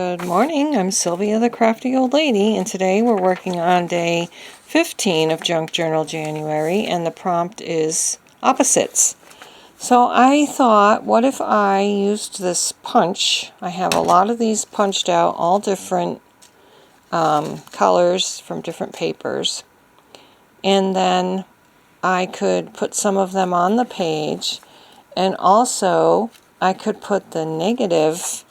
Good morning, I'm Sylvia the Crafty Old Lady, and today we're working on day 15 of Junk Journal January, and the prompt is opposites. So I thought, what if I used this punch? I have a lot of these punched out, all different colors from different papers, and then I could put some of them on the page, and also I could put the negative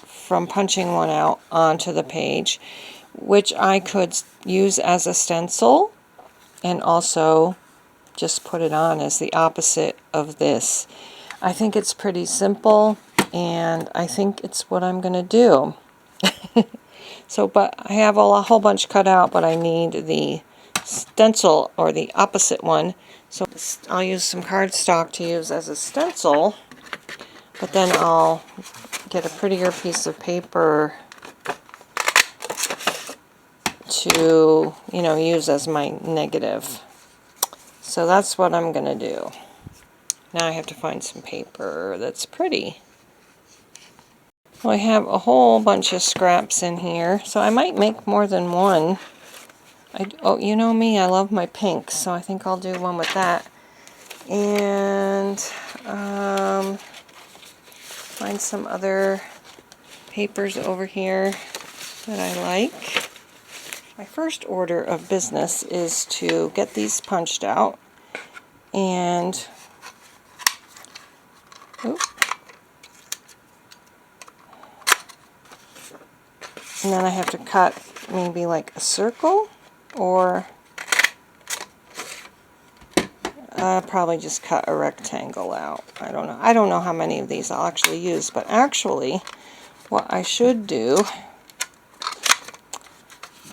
from punching one out onto the page, which I could use as a stencil and also just put it on as the opposite of this. I think it's pretty simple, and I think it's what I'm going to do. But I have a whole bunch cut out, but I need the stencil or the opposite one. So I'll use some cardstock to use as a stencil, but then I'll get a prettier piece of paper to, use as my negative. So that's what I'm going to do. Now I have to find some paper that's pretty. Well, I have a whole bunch of scraps in here, so I might make more than one. Oh, you know me, I love my pinks, so I think I'll do one with that. And find some other papers over here that I like. My first order of business is to get these punched out, and then I have to cut maybe like a circle, or probably just cut a rectangle out. I don't know. I don't know how many of these I'll actually use, but actually what I should do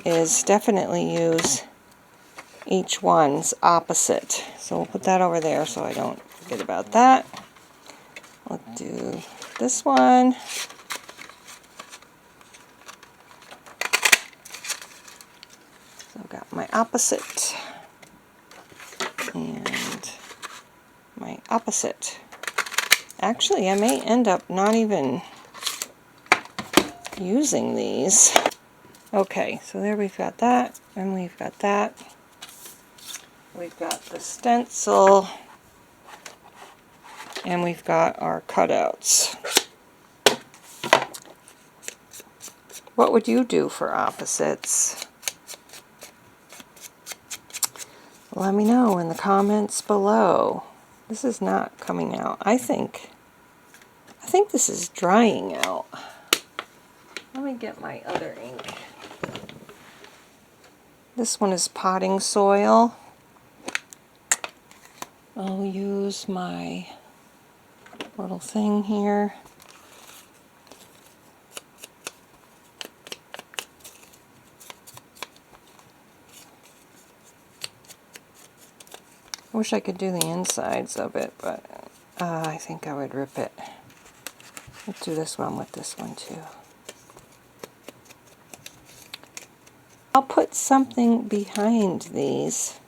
is definitely use each one's opposite. So we'll put that over there so I don't forget about that. I'll do this one. So I've got my opposite and my opposite. Actually, I may end up not even using these. Okay, so there we've got that, and we've got that. We've got the stencil, and we've got our cutouts. What would you do for opposites? Let me know in the comments below. This is not coming out. I think this is drying out. Let me get my other ink. This one is potting soil. I'll use my little thing here. I wish I could do the insides of it, but I think I would rip it. Let's do this one with this one too. I'll put something behind these.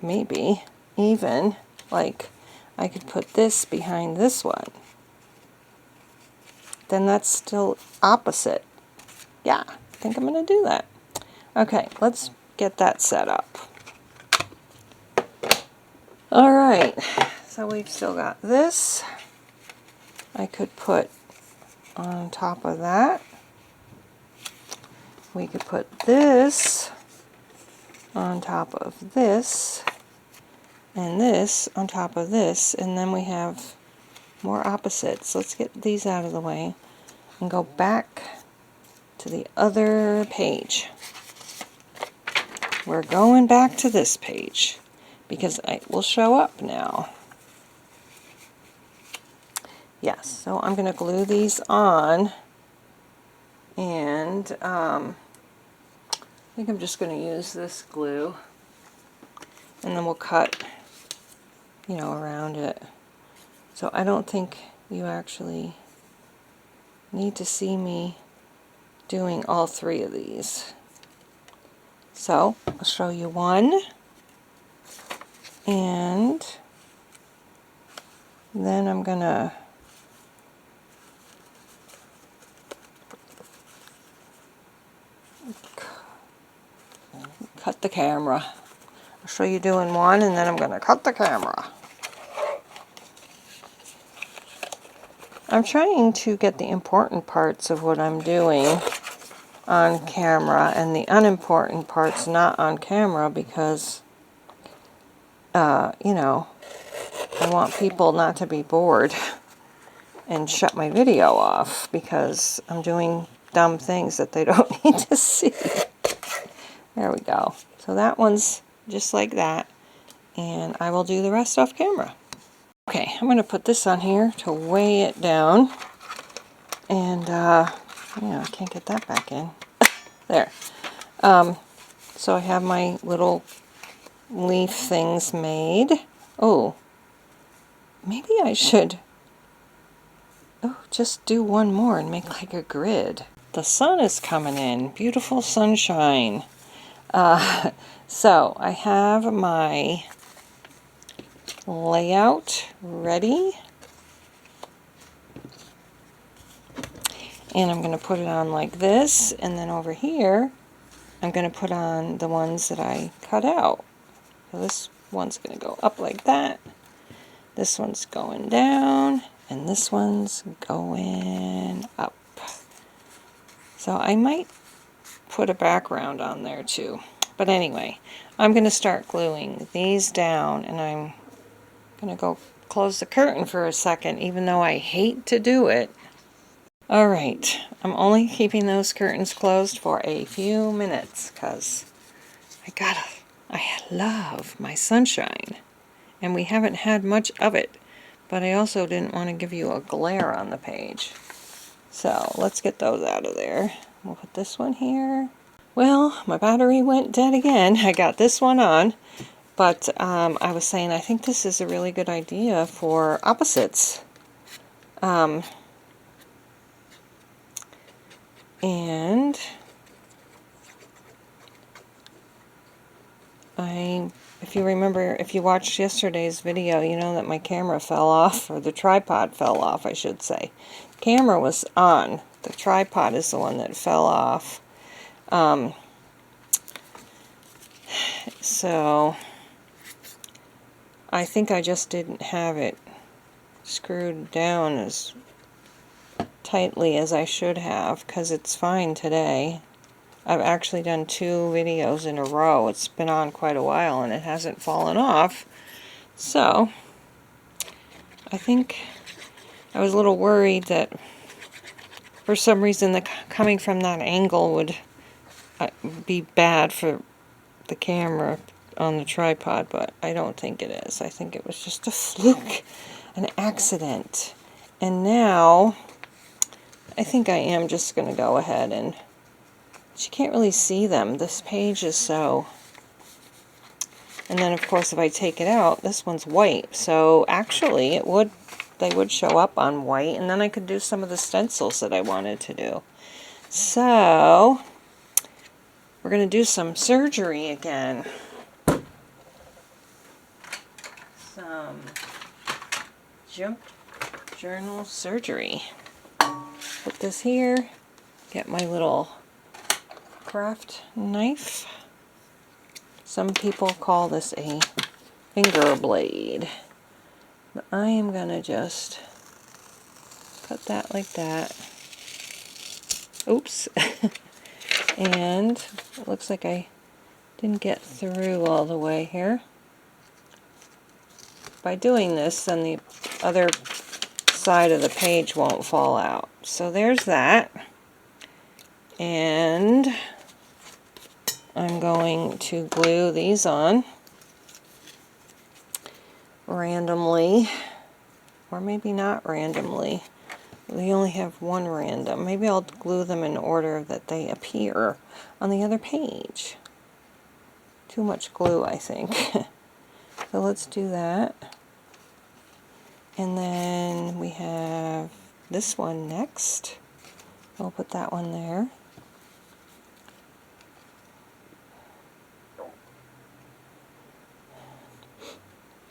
Maybe even like I could put this behind this one. Then that's still opposite. Yeah, I think I'm going to do that. Okay, let's get that set up. Alright, so we've still got this. I could put on top of that. We could put this on top of this, and this on top of this, and then we have more opposites. Let's get these out of the way and go back to the other page. We're going back to this page because it will show up now. Yes, so I'm going to glue these on, and I think I'm just going to use this glue, and then we'll cut, around it. So I don't think you actually need to see me doing all three of these. So I'll show you one, and then I'm going to cut the camera. I'll show you doing one, and then I'm going to cut the camera. I'm trying to get the important parts of what I'm doing on camera and the unimportant parts not on camera because, you know, I want people not to be bored and shut my video off because I'm doing dumb things that they don't need to see. There we go. So that one's just like that, and I will do the rest off camera. Okay, I'm going to put this on here to weigh it down, and yeah, I can't get that back in. There. So I have my little leaf things made. Oh, maybe I should just do one more and make like a grid. The sun is coming in. Beautiful sunshine. So I have my layout ready. And I'm going to put it on like this, and then over here I'm going to put on the ones that I cut out. So this one's going to go up like that. This one's going down, and this one's going up. So I might put a background on there too. But anyway, I'm going to start gluing these down, and I'm going to go close the curtain for a second, even though I hate to do it. Alright, I'm only keeping those curtains closed for a few minutes because I love my sunshine, and we haven't had much of it, but I also didn't want to give you a glare on the page. So let's get those out of there. We'll put this one here. Well, my battery went dead again. I got this one on, but I was saying I think this is a really good idea for opposites. And if you remember, if you watched yesterday's video, you know that my camera fell off, or the tripod fell off, I should say. The camera was on. The tripod is the one that fell off. So I think I just didn't have it screwed down as tightly as I should have, because it's fine today. I've actually done 2 videos in a row. It's been on quite a while and it hasn't fallen off. So I think I was a little worried that for some reason the coming from that angle would be bad for the camera on the tripod, but I don't think it is. I think it was just a fluke, an accident. And now I think I am just going to go ahead and, you can't really see them. This page is so, and then of course if I take it out, this one's white. So actually they would show up on white, and then I could do some of the stencils that I wanted to do. So we're going to do some surgery again. Some junk journal surgery. Put this here, get my little craft knife. Some people call this a finger blade, but I am going to just cut that like that. Oops. And it looks like I didn't get through all the way here. By doing this, then the other side of the page won't fall out. So there's that. And I'm going to glue these on randomly, or maybe not randomly. We only have one random. Maybe I'll glue them in order that they appear on the other page. Too much glue, I think. So let's do that. And then we have this one next. I'll put that one there.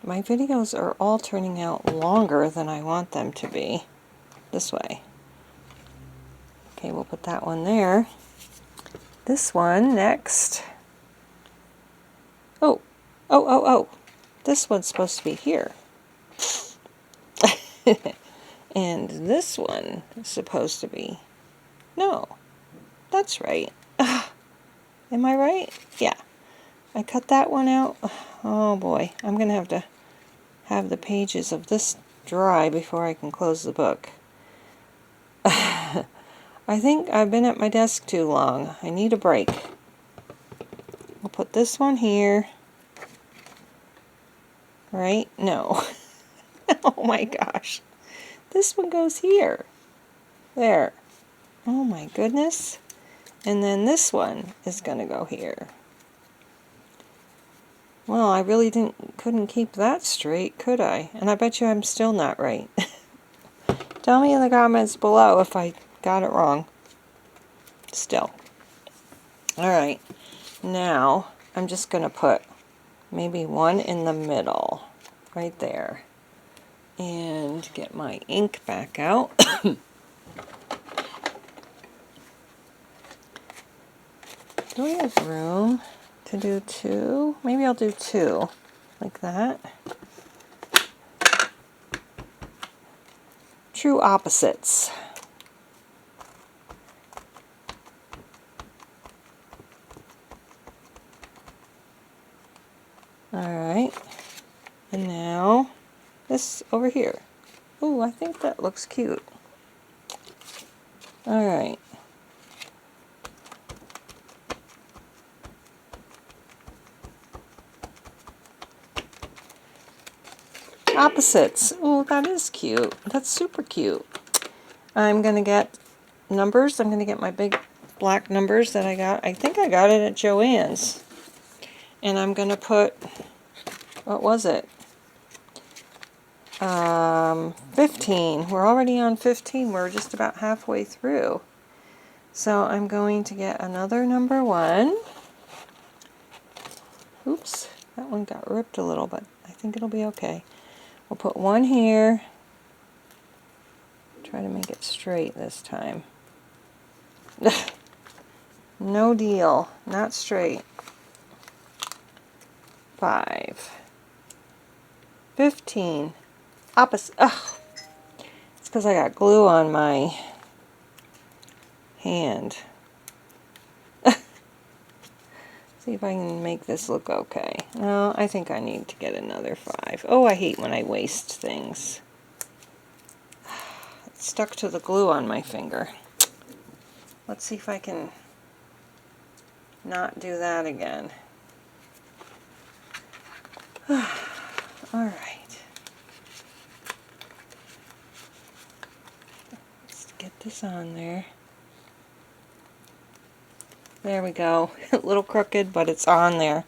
My videos are all turning out longer than I want them to be. This way. Okay, we'll put that one there. This one next. Oh. This one's supposed to be here. And this one is supposed to be... No, that's right. Am I right? Yeah. I cut that one out. Oh boy, I'm going to have the pages of this dry before I can close the book. I think I've been at my desk too long. I need a break. I'll put this one here. Right? No. Oh my gosh. This one goes here. There. Oh my goodness. And then this one is going to go here. Well, I really couldn't keep that straight, could I? And I bet you I'm still not right. Tell me in the comments below if I got it wrong. Still. Alright. Now, I'm just going to put maybe one in the middle. Right there. And get my ink back out. Do we have room to do two? Maybe I'll do two, like that. True opposites. Alright, and now this over here. Ooh, I think that looks cute. Alright. Opposites. Oh, that is cute. That's super cute. I'm going to get numbers. I'm going to get my big black numbers that I got. I think I got it at Joann's. And I'm going to put, what was it? 15. We're already on 15. We're just about halfway through. So I'm going to get another number 1. Oops, that one got ripped a little, but I think it'll be okay. We'll put 1 here. Try to make it straight this time. No deal. Not straight. 5. 15. Opposite. Ugh. It's because I got glue on my hand. See if I can make this look okay. No, I think I need to get another 5. Oh, I hate when I waste things. It stuck to the glue on my finger. Let's see if I can not do that again. Alright. Let's get this on there. There we go. A little crooked, but it's on there.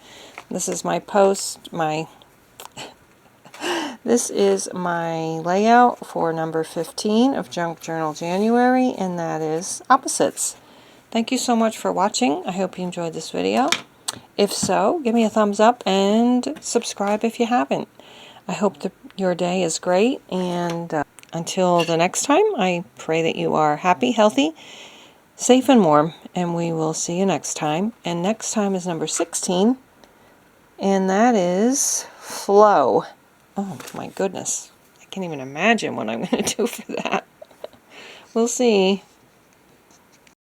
This is my this is my layout for number 15 of Junk Journal January, and that is opposites. Thank you so much for watching. I hope you enjoyed this video. If so, give me a thumbs up and subscribe if you haven't. I hope that your day is great, and until the next time, I pray that you are happy, healthy, safe and warm, and we will see you next time. And next time is number 16, and that is flow. Oh my goodness, I can't even imagine what I'm going to do for that. We'll see.